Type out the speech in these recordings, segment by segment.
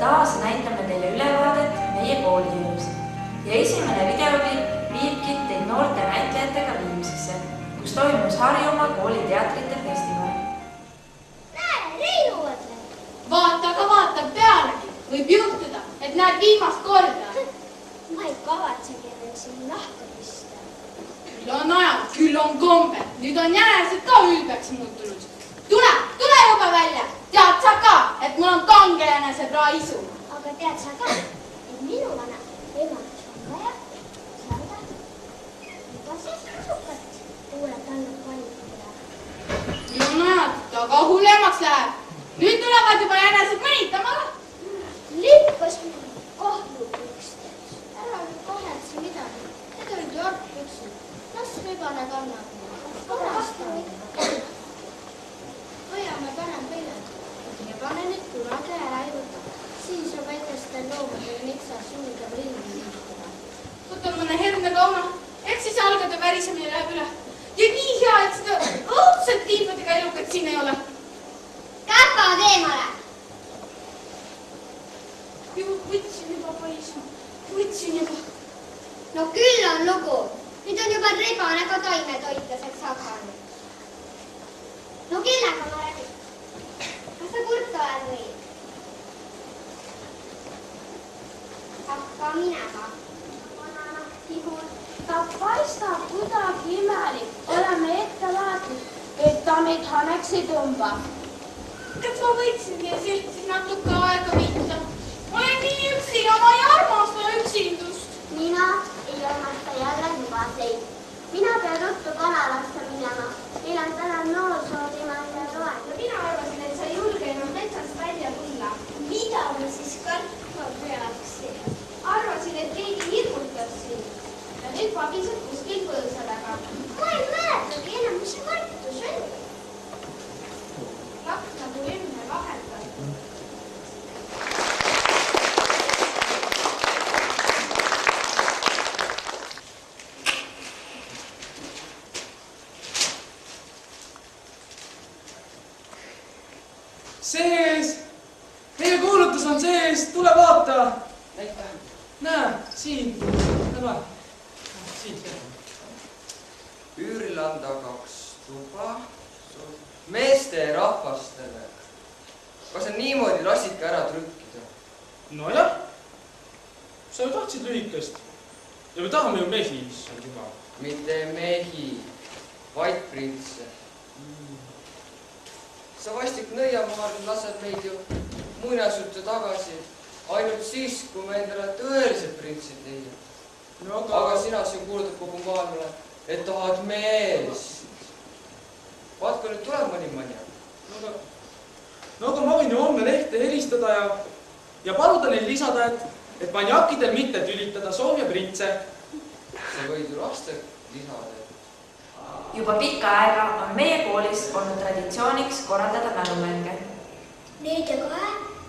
taas näitame teile ülevaadet meie koolielust ja esimene videoklipp viibki teid noorte näitlejatega Viimsisse, kus toimus Harjumaa kooliteatrite festival. Näe, Reinu mõtle! Vaata, aga vaatab pealegi. Võib juhtuda, et näed viimast korda. Ma ei kavatsegi veel siin nahka pista. Küll on ajal, küll on kombe. Nüüd on jänesed ka ülbeks muutunud. Tule juba välja. Tead sa ka, et mul on kange jänese praisu. Aga tead sa ka, et minu vana võimalus on vaja saada juba sest kasukat uue tallu kvaliteedile. Küll on ajal, aga hullemaks läheb. Nüüd tulevad juba jänesed mõnitama. Lippas mul kahjupüksteks. Ära nüüd kahetse midagi. Need olid ju argpüksid. Las rebane kannab. Hoiame parem peljad ja pane nüüd kunagi ära juurde. Siis on väikestel loomadel miksas julgem ringi liikuda. Võtan mõne herne looma. Eks siis algade värisemine läheb üle. Ja nii hea, et seda õudselt tiibadega elukat siin ei ole. Käpad eemale! Võtsin juba paisma. Võtsin juba. No küll on lugu. Nüüd on juba rebane ka taimetoitlaseks hakanud. No kellega ma räägin? Kas sa kurt oled või? Hakka minema. Vanana tigur. Ta paistab kuidagi imelik. Oleme ettevaatlik, et ta meid haneks ei tõmba. Kas ma võiksin ja siis natuke aega viita? Ma olen nii üksi ja ma ei armasta üksindust. Mina ei armasta jälle nuvaseid. Mina pean ruttu kanalasse minema. Meil on täna noorsooteemaline loeng. Ja mina arvasin, et sa ei julge enam metsast välja tulla. Mida ma siis kartma peaksin? Arvasin, et keegi hirmutab sind. Ja nüüd pabised kuskil põõsa taga. Ma ei mäletagi enam, mis see kartus on. Laps nagu enne vaheldab. Sees! Meie kuulutus on sees! Tule vaata! Näe, siin! Näe! Siin! Üürlanda 2 tuba meeste ja rahvastele. Kas on niimoodi rassika ära trükkida? Nojah! Sa ju tahtsid lühikest. Ja me tahame ju mehi, issand jumal. Mitte mehi, vaid printse. Sa vastik nõiamaal lased meid ju muinasjuttu tagasi ainult siis, kui me endale tõelised printsid leiab. No, aga sina siin kuulutad kogu maailmale, et tahad meest. Vaatko nüüd tuleb mõni manja. No aga ma võin ju homme lehte helistada ja paluda neil lisada, et manjakidel mitte tülitada soovja printse. Sa võid ju laste lisada. Juba pikka aega on meie koolis olnud traditsiooniks korraldada mälumänge. Nüüd ja kohe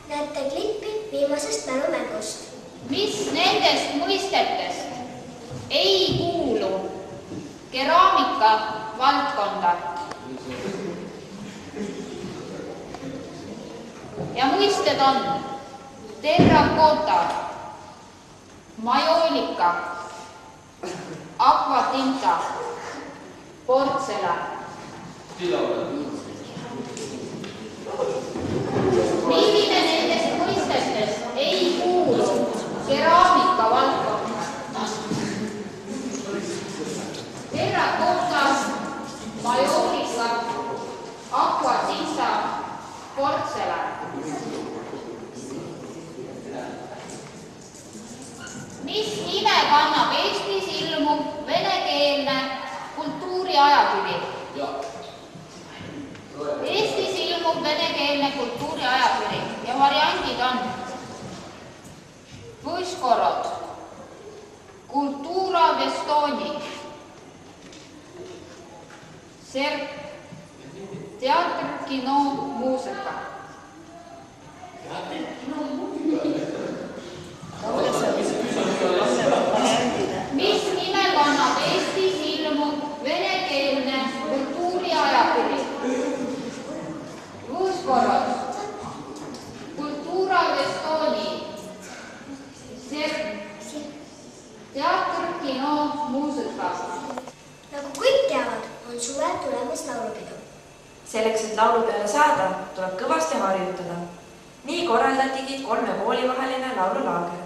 näete klippi viimasest mälumängust. Mis nendest mõistetest ei kuulu keraamika valdkonda? Ja mõisted on terrakoota, majoolika, aquatinta, portselan. Milline nendest mõistetest ei kuulu keraamika valdkonda? Terrakoota, majoolika, aquatinta, portselan. Mis nime kannab Eestis ilmuv venekeelne kultuuriajakiri? Eestis ilmub venekeelne kultuuriajakiri ja variandid on Võškorod, Kultuura Vestoni, Serp, teatr, kino, muusika. Mis nime kannab Eestis ilmuv venekeelne kultuuriajakiri? Võškorod, Kultuura Vestoni, Nagu kõik teavad, on suvel tulemas laulupidu. Selleks, et laulu peale saada, tuleb kõvasti harjutada. Nii korraldatigi 3 kooli vaheline laululaager.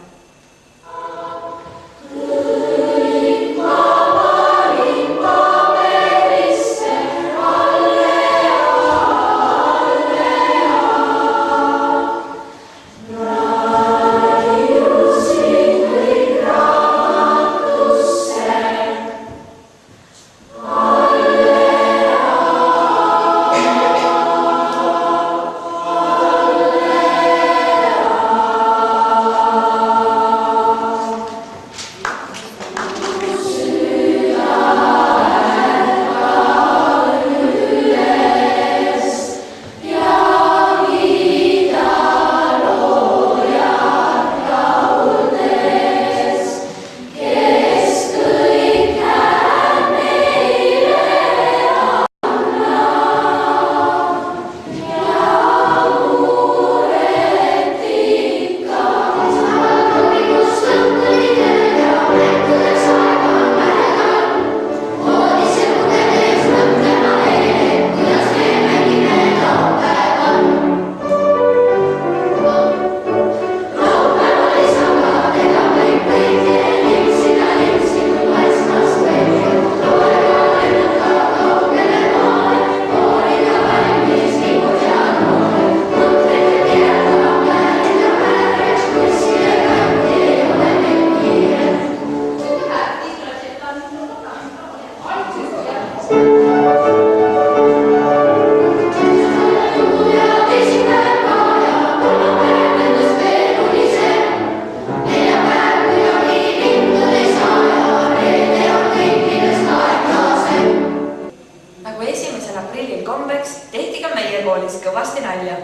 kõvasti nalja.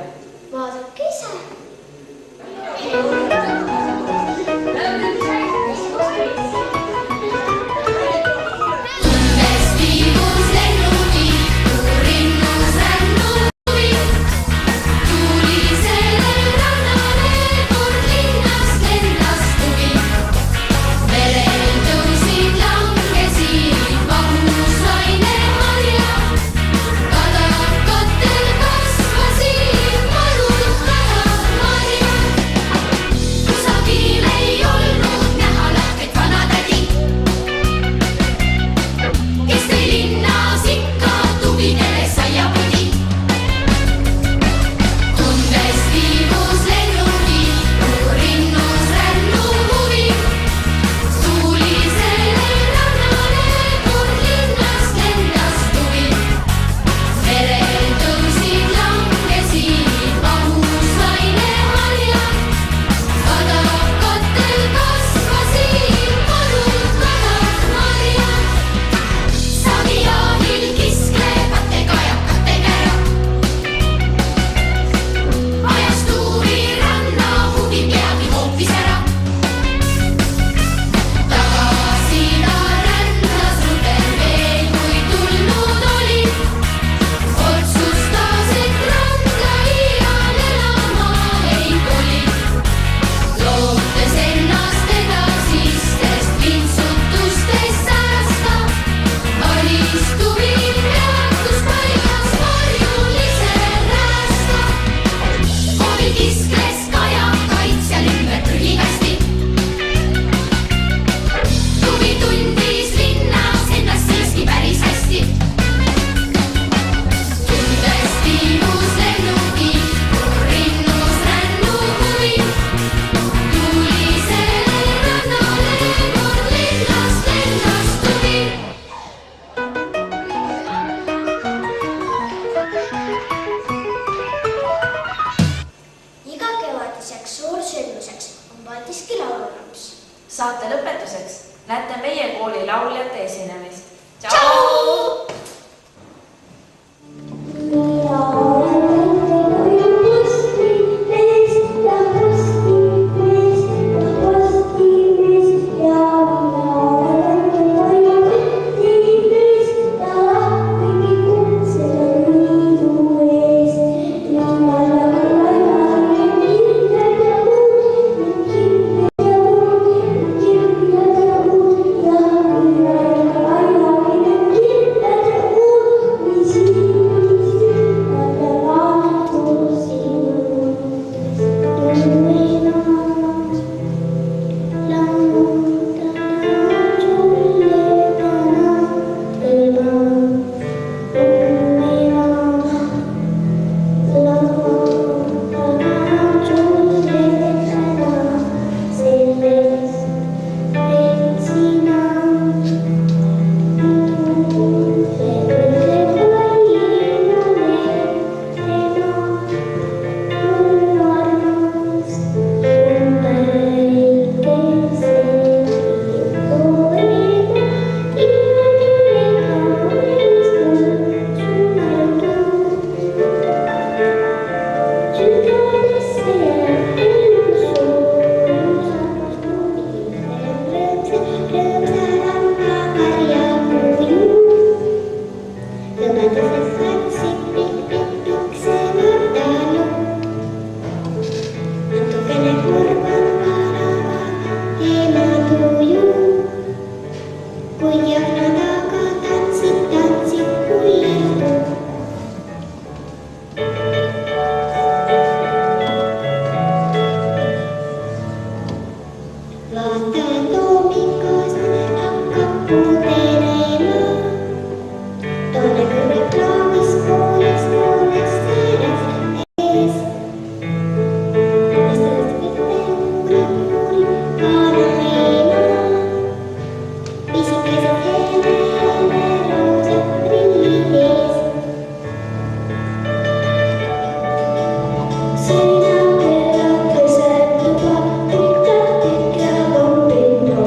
Vaadake ise. Saate lõpetuseks näete meie kooli lauljate esinemist. Tšau! Thank you. vaatan tuumikus hakkab puudenema. Toone kõrgeb klaavis poolest selles ees. Ja sellest mitte uurib kaanaleema. Pisikesed heele roosad prillid ees. Selline kõrvad tõseb juba tükk ja kombid no.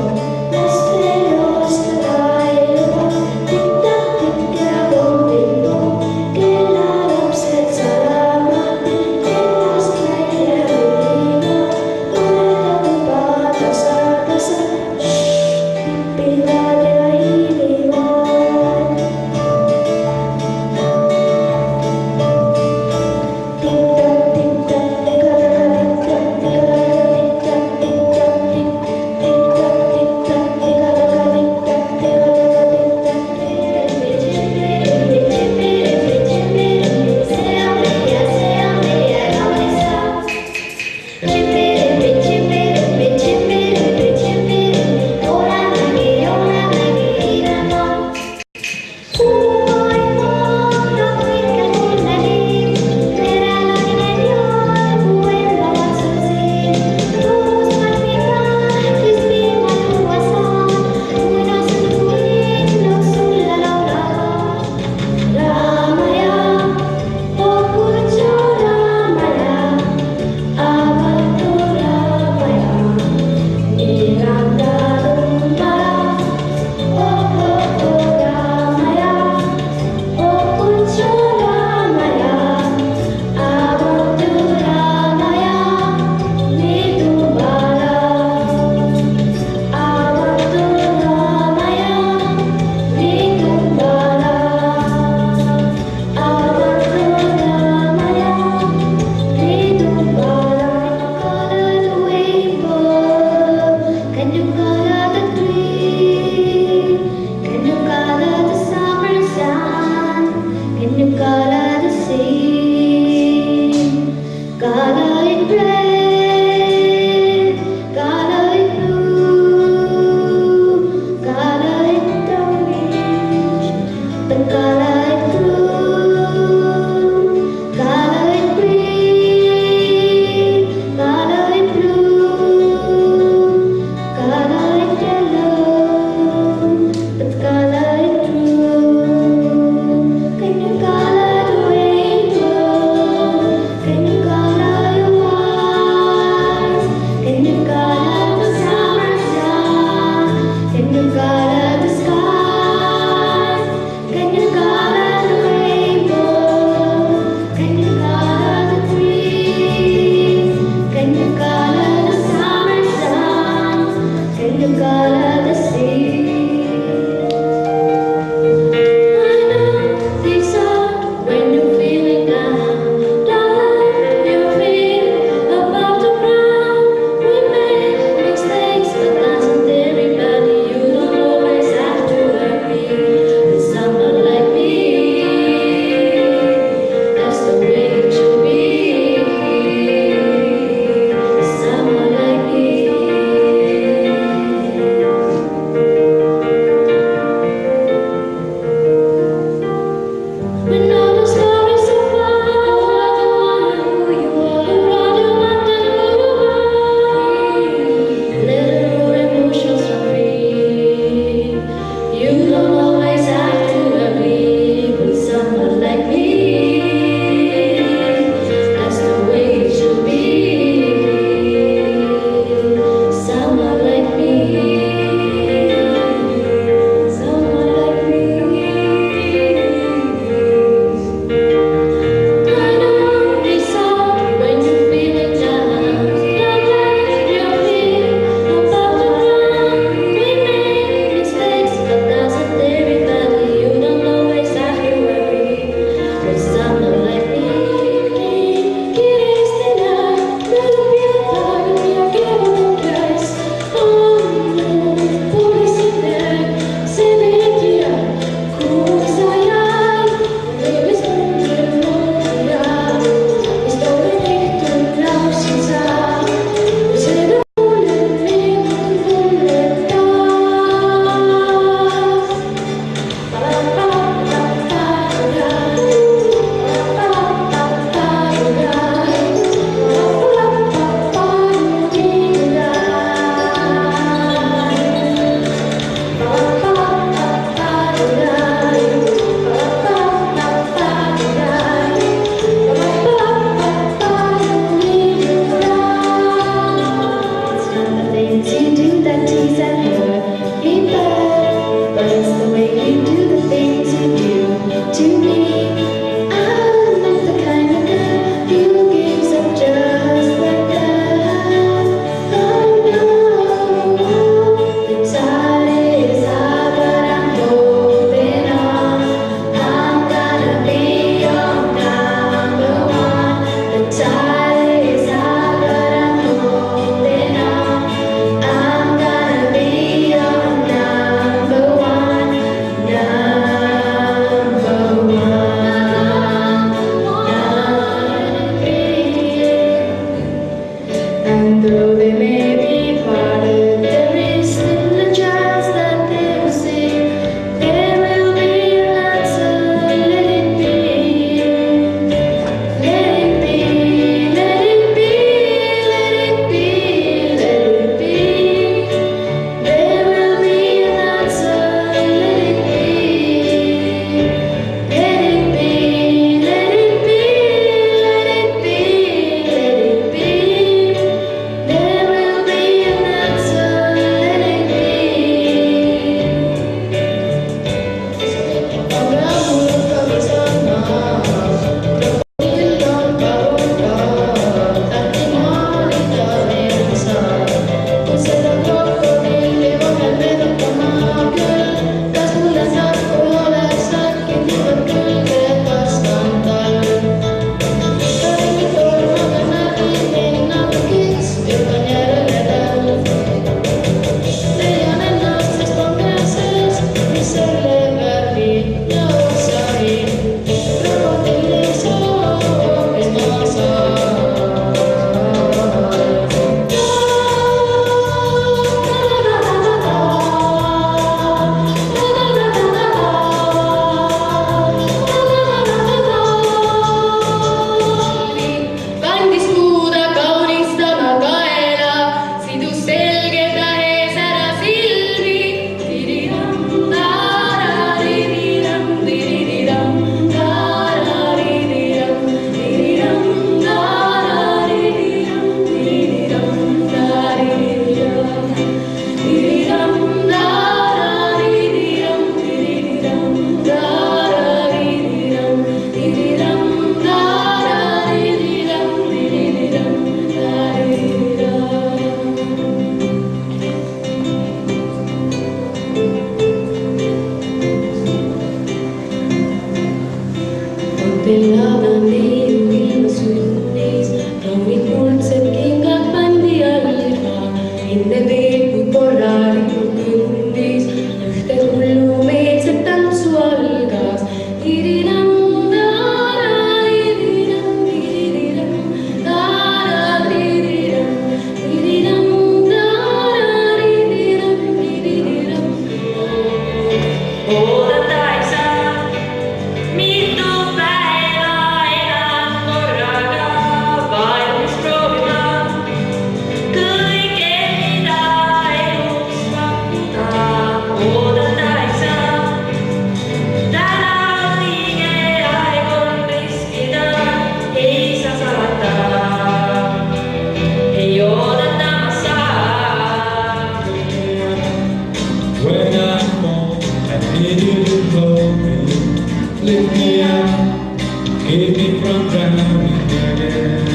keep me from drowning again.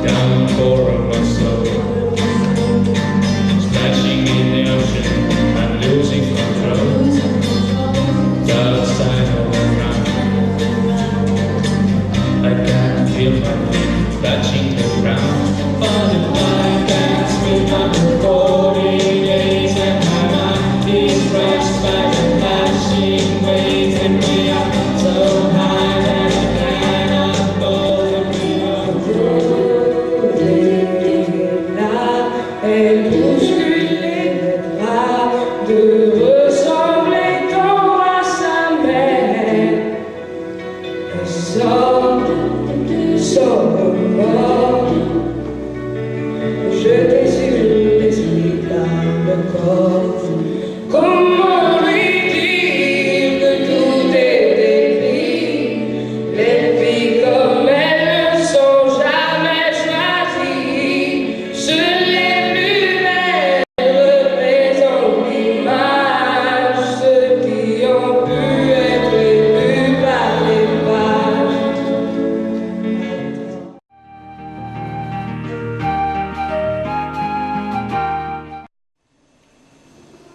Down for a muscle, splashing in the ocean, I'm losing control. Dark side of the ground, I can feel my feet touching the ground. But if I can't swim under 40 days and my mind is crushed by the flashing waves, and we are so high that I cannot hold me on. Elle bouscule les bras de ressembler tant à sa mère. Elle sort mort, jeté sur l'esprit dans le corps. Comment lui dire que tout est décrit? Les filles comme elles ne sont jamais choisies. Seules les plus belles représentent l'image, ceux qui ont pu être élus par les pages.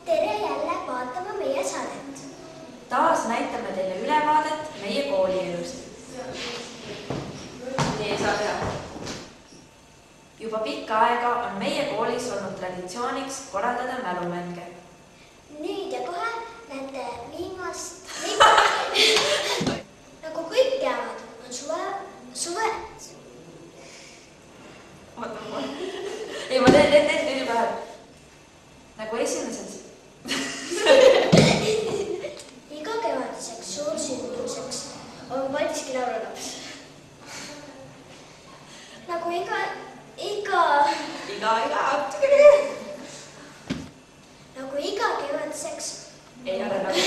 Tere jälle vaatama meie saadet. Taas näitame teile ülevaadet meie koolielust. Teie saab teha. Juba pikka aega on meie koolis olnud traditsiooniks korraldada mälumänge. Nüüd ja kohe näete viimast nagu kõik teavad, on suve. Ei, ma teen nüüd juba ära. Nagu esimesed. Iga kevadiseks suursündmuseks on Paldiski laululaps. Nagu iga kevadiseks Ei ole nagu.